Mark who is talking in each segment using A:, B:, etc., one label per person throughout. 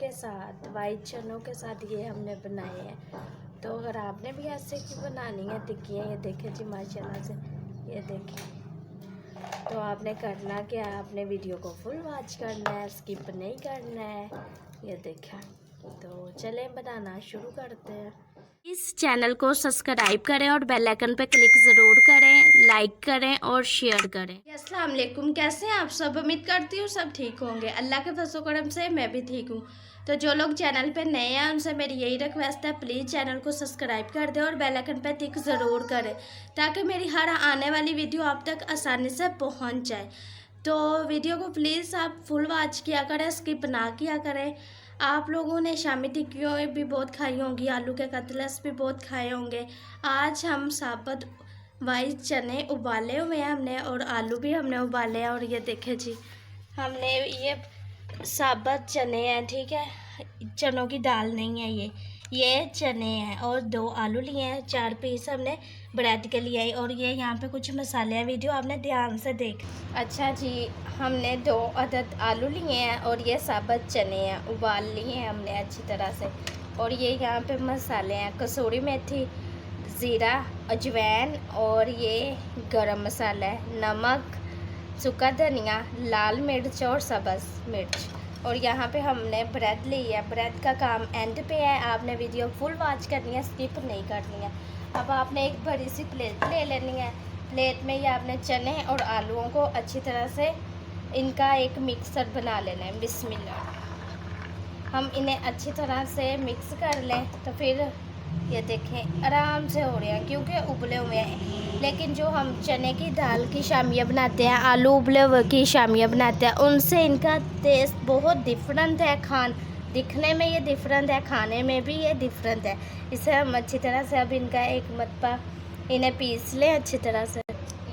A: के साथ, वाइट चनों के साथ ये हमने बनाए हैं। तो अगर आपने भी ऐसे की बनानी है टिक्कियाँ, ये देखें जी माशाल्लाह से, ये देखें। तो आपने करना क्या है, आपने वीडियो को फुल वॉच करना है, स्किप नहीं करना है। ये देखें। तो चलें बनाना शुरू करते हैं। इस चैनल को सब्सक्राइब करें और बेल आइकन पर क्लिक ज़रूर करें, लाइक करें और शेयर करें। अस्सलाम वालेकुम, कैसे हैं आप सब? उम्मीद करती हूँ सब ठीक होंगे। अल्लाह के फजल करम से मैं भी ठीक हूँ। तो जो लोग चैनल पे नए हैं उनसे मेरी यही रिक्वेस्ट है, प्लीज़ चैनल को सब्सक्राइब कर दें और बेल आइकन पर क्लिक ज़रूर करें ताकि मेरी हर आने वाली वीडियो आप तक आसानी से पहुँच जाए। तो वीडियो को प्लीज़ आप फुल वॉच किया करें, स्किप ना किया करें। आप लोगों ने शामी टिक्कियों भी बहुत खाई होंगी, आलू के कतलस भी बहुत खाए होंगे। आज हम साबुत वाइट चने उबाले हुए हैं हमने, और आलू भी हमने उबाले हैं। और ये देखें जी, हमने ये साबुत चने हैं, ठीक है, चनों की दाल नहीं है ये चने हैं। और 2 आलू लिए हैं, 4 पीस हमने ब्रेड के लिए। और ये यहाँ पे कुछ मसाले हैं, वीडियो आपने ध्यान से देख। अच्छा जी, हमने 2 अदद आलू लिए हैं और ये साबुत चने हैं, उबाल लिए हैं हमने अच्छी तरह से। और ये यहाँ पे मसाले हैं, कसूरी मेथी, ज़ीरा, अजवाइन, और ये गरम मसाला है, नमक, सूखा धनिया, लाल मिर्च और सब्ज़ मिर्च। और यहाँ पे हमने ब्रेड ली है। ब्रेड का काम एंड पे है, आपने वीडियो फुल वॉच करनी है, स्किप नहीं करनी है। अब आपने एक बड़ी सी प्लेट ले लेनी है। प्लेट में ये आपने चने और आलूओं को अच्छी तरह से इनका एक मिक्सर बना लेना है। बिस्मिल्लाह। हम इन्हें अच्छी तरह से मिक्स कर लें तो फिर ये देखें आराम से हो रहे हैं क्योंकि उबले हुए हैं। लेकिन जो हम चने की दाल की शामियाँ बनाते हैं, आलू उबले हुए की शामियाँ बनाते हैं, उनसे इनका टेस्ट बहुत डिफरेंट है। दिखने में ये डिफरेंट है, खाने में भी ये डिफरेंट है। इसे हम अच्छी तरह से अब इनका एक मरतबा इन्हें पीस लें अच्छी तरह से।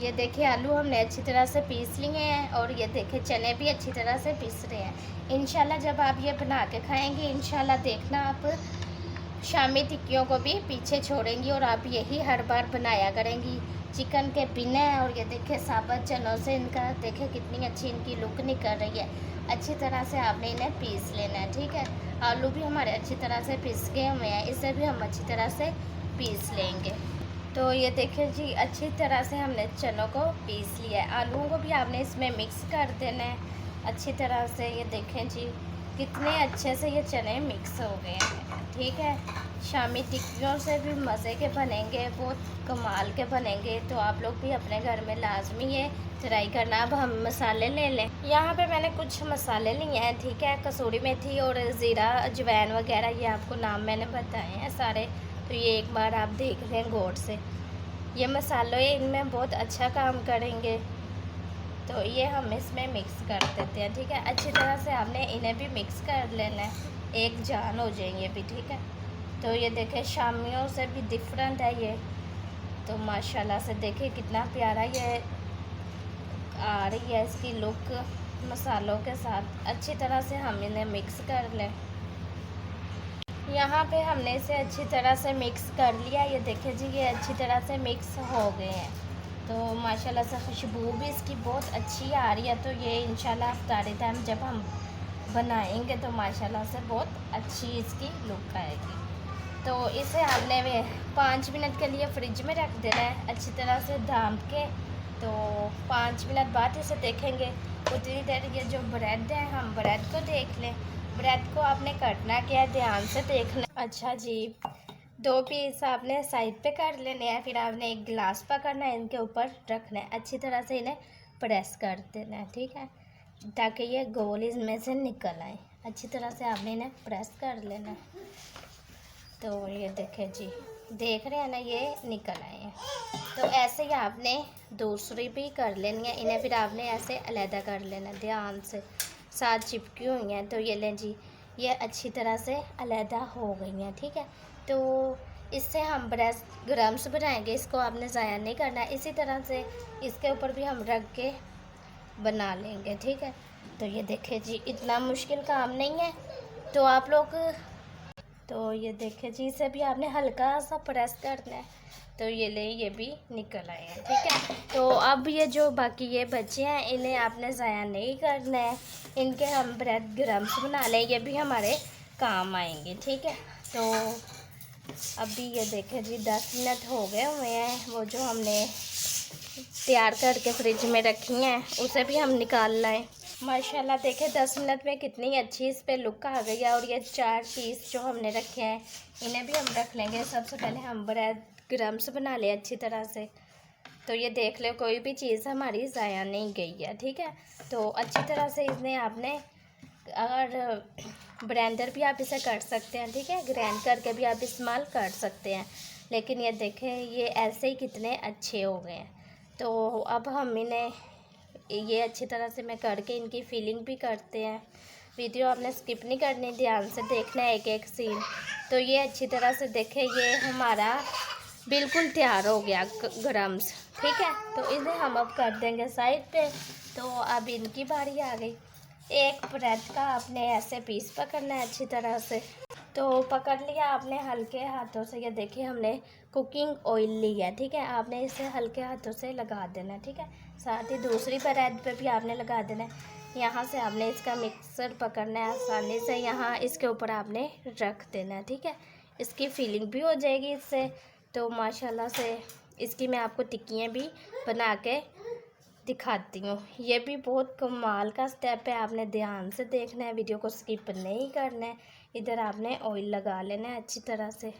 A: ये देखिए आलू हमने अच्छी तरह से पीस लिए हैं और ये देखिए चने भी अच्छी तरह से पीस रहे हैं। इंशाल्लाह जब आप ये बना के खाएंगे, इंशाल्लाह देखना आप शामी टिक्कियों को भी पीछे छोड़ेंगी और आप यही हर बार बनाया करेंगी चिकन के बिना। और ये देखें साबुत चनों से इनका देखें कितनी अच्छी इनकी लुक निकल रही है। अच्छी तरह से आपने इन्हें पीस लेना है, ठीक है। आलू भी हमारे अच्छी तरह से पीस गए हुए हैं, इसे भी हम अच्छी तरह से पीस लेंगे। तो ये देखें जी, अच्छी तरह से हमने चनों को पीस लिया है। आलूओं को भी आपने इसमें मिक्स कर देना है अच्छी तरह से। ये देखें जी कितने अच्छे से ये चने मिक्स हो गए हैं, ठीक है। शामी टिक्कियों से भी मज़े के बनेंगे, बहुत कमाल के बनेंगे। तो आप लोग भी अपने घर में लाजमी ये ट्राई करना। अब हम मसाले ले लें। यहाँ पे मैंने कुछ मसाले लिए हैं, ठीक है, कसूरी मेथी और ज़ीरा, अजवाइन वगैरह, ये आपको नाम मैंने बताए हैं सारे। तो ये एक बार आप देख लें गौर से, ये मसाले इनमें बहुत अच्छा काम करेंगे। तो ये हम इसमें मिक्स कर देते हैं, ठीक है। अच्छी तरह से आपने इन्हें भी मिक्स कर लेना है, एक जान हो जाएंगे भी, ठीक है। तो ये देखें शामियों से भी डिफरेंट है ये। तो माशाल्लाह से देखें कितना प्यारा ये आ रही है इसकी लुक मसालों के साथ। अच्छी तरह से हम इन्हें मिक्स कर लें। यहाँ पे हमने इसे अच्छी तरह से मिक्स कर लिया। ये देखें जी ये अच्छी तरह से मिक्स हो गए हैं। तो माशाल्लाह से खुशबू भी इसकी बहुत अच्छी आ रही है। तो ये इंशाल्लाह इफ्तारी टाइम जब हम बनाएंगे तो माशाल्लाह से बहुत अच्छी इसकी लुक आएगी। तो इसे आपने 5 मिनट के लिए फ्रिज में रख देना है अच्छी तरह से ढाँप के। तो 5 मिनट बाद इसे देखेंगे। उतनी देर ये जो ब्रेड है, हम ब्रेड को देख लें। ब्रेड को आपने काटना क्या है, ध्यान से देखना। अच्छा जी, 2 पीस आपने साइड पे कर लेने हैं, फिर आपने एक गिलास पकड़ना है, इनके ऊपर रखना है, अच्छी तरह से इन्हें प्रेस कर देना है, ठीक है, ताकि ये गोल इसमें से निकल आए। अच्छी तरह से आपने इन्हें प्रेस कर लेना है। तो ये देखें जी, देख रहे हैं ना, ये निकल आए हैं। तो ऐसे ही आपने दूसरी भी कर लेनी है, इन्हें फिर आपने ऐसे अलहदा कर लेना ध्यान से, साथ चिपकी हुई हैं। तो ये लें जी, ये अच्छी तरह से अलहदा हो गई हैं, ठीक है। तो इससे हम ब्रेड ग्रम्स बनाएंगे, इसको आपने ज़ाया नहीं करना। इसी तरह से इसके ऊपर भी हम रख के बना लेंगे, ठीक है। तो ये देखें जी, इतना मुश्किल काम नहीं है। तो आप लोग, तो ये देखें जी, इसे भी आपने हल्का सा प्रेस करना है। तो ये ले, ये भी निकल आए हैं, ठीक है। तो अब ये जो बाकी ये बचे हैं, इन्हें आपने ज़ाया नहीं करना है, इनके हम ब्रेड ग्रम्स बना लें। ये भी हमारे काम आएंगे। ठीक है, तो अभी ये देखें जी 10 मिनट हो गए हुए हैं। वो जो हमने तैयार करके फ्रिज में रखी हैं उसे भी हम निकाल लाएं। माशाल्लाह देखें 10 मिनट में कितनी अच्छी इस पे लुक आ गई है। और ये 4 पीस जो हमने रखे हैं इन्हें भी हम रख लेंगे। सबसे पहले हम ब्रेड क्रम्स बना लें अच्छी तरह से। तो ये देख लो कोई भी चीज़ हमारी ज़ाया नहीं गई है। ठीक है, तो अच्छी तरह से इसने आपने, अगर ब्लेंडर भी आप इसे कर सकते हैं, ठीक है, ग्राइंड करके भी आप इस्तेमाल कर सकते हैं। लेकिन ये देखें ये ऐसे ही कितने अच्छे हो गए हैं। तो अब हम इन्हें ये अच्छी तरह से मैं करके इनकी फीलिंग भी करते हैं। वीडियो आपने स्किप नहीं करनी, ध्यान से देखना है एक एक सीन। तो ये अच्छी तरह से देखें ये हमारा बिल्कुल तैयार हो गया क्रम्स। ठीक है, तो इन्हें हम अब कर देंगे साइड पे। तो अब इनकी बारी आ गई। एक ब्रेड का आपने ऐसे पीस पकड़ना है अच्छी तरह से। तो पकड़ लिया आपने हल्के हाथों से। ये देखिए हमने कुकिंग ऑयल लिया है। ठीक है, आपने इसे हल्के हाथों से लगा देना है। ठीक है, साथ ही दूसरी ब्रेड पे भी आपने लगा देना है। यहाँ से आपने इसका मिक्सर पकड़ना है आसानी से, यहाँ इसके ऊपर आपने रख देना है। ठीक है, इसकी फीलिंग भी हो जाएगी इससे। तो माशाल्लाह से इसकी मैं आपको टिक्कियाँ भी बना के दिखाती हूँ। ये भी बहुत कमाल का स्टेप है, आपने ध्यान से देखना है, वीडियो को स्किप नहीं करना है। इधर आपने ऑयल लगा लेना है अच्छी तरह से।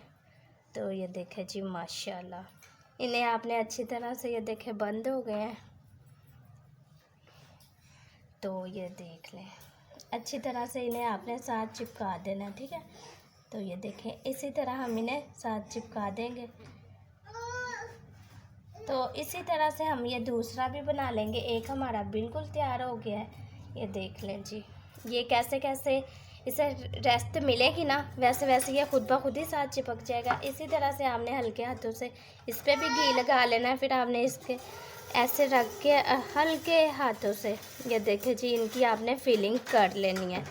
A: तो ये देखें जी माशाल्लाह इन्हें आपने अच्छी तरह से, ये देखें बंद हो गए हैं। तो ये देख लें अच्छी तरह से इन्हें आपने साथ चिपका देना है। ठीक है, तो ये देखें इसी तरह हम इन्हें साथ चिपका देंगे। तो इसी तरह से हम ये दूसरा भी बना लेंगे। एक हमारा बिल्कुल तैयार हो गया है। ये देख लें जी, ये कैसे कैसे इसे रेस्ट मिलेगी ना, वैसे वैसे ये खुद ब खुद ही साथ चिपक जाएगा। इसी तरह से आपने हल्के हाथों से इस पर भी घी लगा लेना है। फिर आपने इसके ऐसे रख के हल्के हाथों से, ये देखें जी, इनकी आपने फिलिंग कर लेनी है।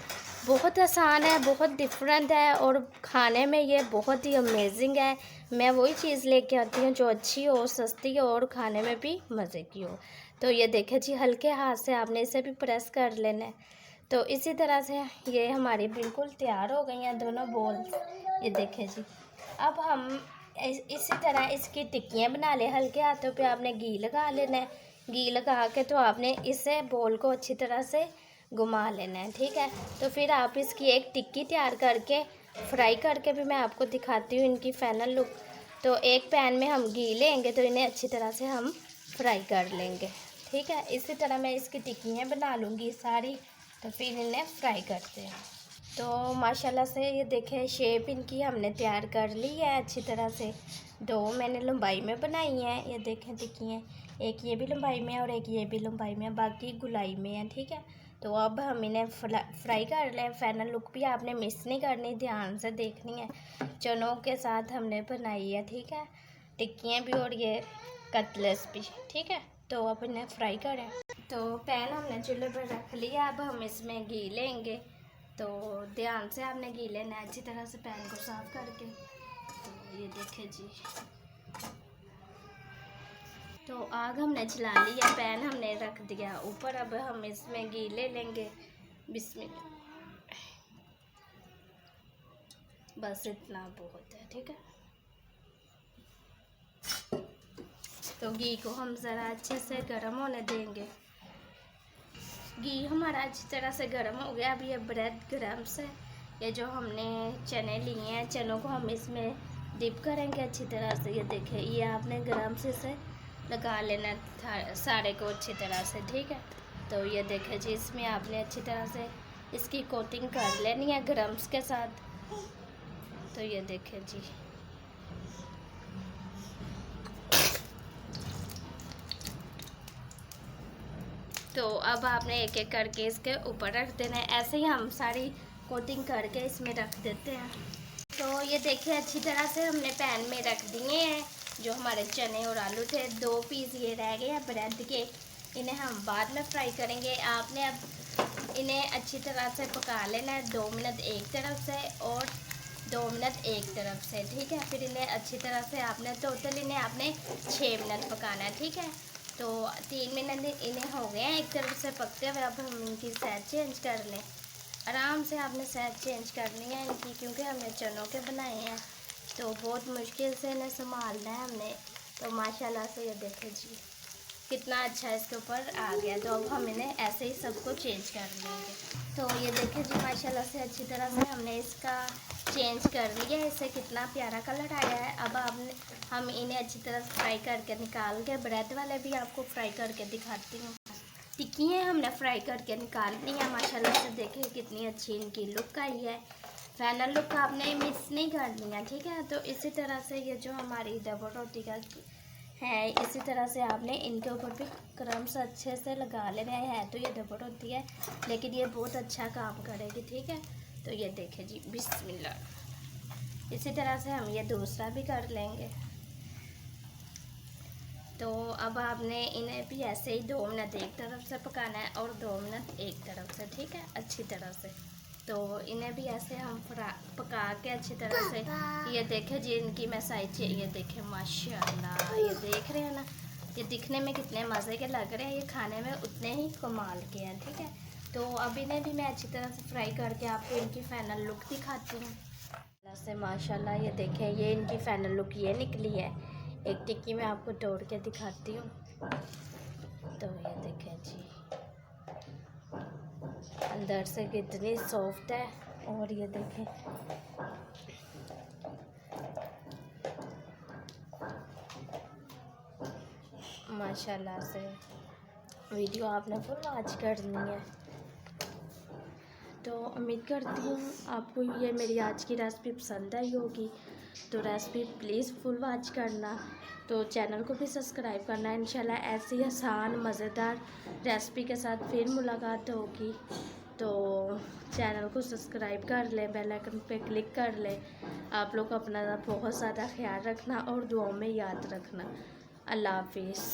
A: बहुत आसान है, बहुत डिफरेंट है और खाने में ये बहुत ही अमेजिंग है। मैं वही चीज़ लेके आती हूँ जो अच्छी हो, सस्ती हो और खाने में भी मज़े की हो। तो ये देखें जी हल्के हाथ से आपने इसे भी प्रेस कर लेना है। तो इसी तरह से ये हमारी बिल्कुल तैयार हो गई हैं दोनों बॉल्स। ये देखें जी, अब हम इसी तरह इसकी टिक्कियाँ बना लें। हल्के हाथों पे आपने घी लगा लेना है। घी लगा के तो आपने इसे बॉल को अच्छी तरह से घुमा लेना है। ठीक है, तो फिर आप इसकी एक टिक्की तैयार करके फ्राई करके भी मैं आपको दिखाती हूँ इनकी फाइनल लुक। तो एक पैन में हम घी लेंगे तो इन्हें अच्छी तरह से हम फ्राई कर लेंगे। ठीक है, इसी तरह मैं इसकी टिक्कियाँ बना लूँगी सारी। तो फिर इन्हें फ्राई करते हैं। तो माशाल्लाह से ये देखें शेप इनकी हमने तैयार कर ली है अच्छी तरह से। दो मैंने लंबाई में बनाई हैं, ये देखें टिक्कियाँ, एक ये भी लंबाई में है और एक ये भी लंबाई में है, बाकी गुलाई में है। ठीक है, तो अब हम इन्हें फ्राई कर लें। फाइनल लुक भी आपने मिस नहीं करनी, ध्यान से देखनी है। चनों के साथ हमने बनाई है। ठीक है, टिक्कियाँ भी और ये कटलेट्स भी। ठीक है, तो अब इन्हें फ्राई करें। तो पैन हमने चूल्हे पर रख लिया। अब हम इसमें घी लेंगे। तो ध्यान से आपने घी लेना है अच्छी तरह से पैन को साफ करके। तो ये देखें जी, तो आग हमने जला लिया, पैन हमने रख दिया ऊपर। अब हम इसमें घी ले लेंगे। बिस्मिल्लाह, बस इतना बहुत है। ठीक है, तो घी को हम ज़रा अच्छे से गर्म होने देंगे। घी हमारा अच्छी तरह से गर्म हो गया। अब ये ब्रेड क्रम्स है, ये जो हमने चने लिए हैं, चनों को हम इसमें डिप करेंगे अच्छी तरह से। ये देखें ये आपने क्रम्स से लगा लेना सारे को अच्छी तरह से। ठीक है, तो ये देखें जी इसमें आपने अच्छी तरह से इसकी कोटिंग कर लेनी है क्रम्स के साथ। तो ये देखें जी, तो अब आपने एक एक करके इसके ऊपर रख देना है। ऐसे ही हम सारी कोटिंग करके इसमें रख देते हैं। तो ये देखिए अच्छी तरह से हमने पैन में रख दिए हैं जो हमारे चने और आलू थे। 2 पीस ये रह गए हैं ब्रेड के, इन्हें हम बाद में फ्राई करेंगे। आपने अब इन्हें अच्छी तरह से पका लेना है, 2 मिनट एक तरफ से और 2 मिनट एक तरफ से। ठीक है, फिर इन्हें अच्छी तरह से आपने टोटल इन्हें आपने 6 मिनट पकाना है। ठीक है, तो 3 मिनट इन्हें हो गए हैं एक तरफ से पकते हुए। अब हम इनकी साइड चेंज कर लें। आराम से आपने साइज चेंज करनी है इनकी, क्योंकि हमने चनों के बनाए हैं तो बहुत मुश्किल से इन्हें संभालना है हमने। तो माशाल्लाह से ये देखें जी कितना अच्छा इसके ऊपर आ गया। तो अब हम इन्हें ऐसे ही सबको चेंज कर लेंगे। तो ये देखें जी माशाल्लाह से अच्छी तरह से हमने इसका चेंज कर लिया है। इससे कितना प्यारा कलर आया है। अब हम इन्हें अच्छी तरह से फ्राई करके निकाल के, ब्रेड वाले भी आपको फ्राई करके दिखाती हूँ। टिक्कियाँ हमने फ्राई करके निकाल ली हैं। माशाल्लाह से देखें कितनी अच्छी इनकी लुक आई है। फाइनल लुक आपने मिस नहीं करनी है, ठीक है। तो इसी तरह से ये जो हमारी डबल रोटी का है, इसी तरह से आपने इनके ऊपर भी क्रम्स अच्छे से लगा लेने हैं। तो ये डबल रोटी है लेकिन ये बहुत अच्छा काम करेगी, ठीक है। तो ये देखें जी बिस्मिल्लाह। इसी तरह से हम ये दूसरा भी कर लेंगे। तो अब आपने इन्हें भी ऐसे ही 2 मिनट एक तरफ से पकाना है और 2 मिनट एक तरफ से, ठीक है, अच्छी तरह से। तो इन्हें भी ऐसे हम पका के अच्छी तरह से, ये देखें जी इनकी मैं साइज, ये देखें माशाल्लाह, ये देख रहे हैं ना, ये दिखने में कितने मज़े के लग रहे हैं, ये खाने में उतने ही कमाल के हैं, ठीक है। तो अब इन्हें भी मैं अच्छी तरह से फ्राई करके आपको इनकी फाइनल लुक दिखाती हूँ। से माशाल्लाह ये देखें ये इनकी फाइनल लुक ये निकली है। एक टिक्की मैं आपको तोड़ के दिखाती हूँ। तो ये देखें जी अंदर से कितनी सॉफ्ट है, और ये देखें माशाल्लाह से। वीडियो आपने फुल वॉच करनी है। तो उम्मीद करती हूँ आपको ये मेरी आज की रेसिपी पसंद आई होगी। तो रेसिपी प्लीज़ फुल वॉच करना, तो चैनल को भी सब्सक्राइब करना। इंशाल्लाह ऐसी आसान मज़ेदार रेसिपी के साथ फिर मुलाकात होगी। तो चैनल को सब्सक्राइब कर ले, बेल आइकन पे क्लिक कर ले। आप लोग अपना बहुत ज़्यादा ख्याल रखना और दुआओं में याद रखना। अल्लाह हाफिज़।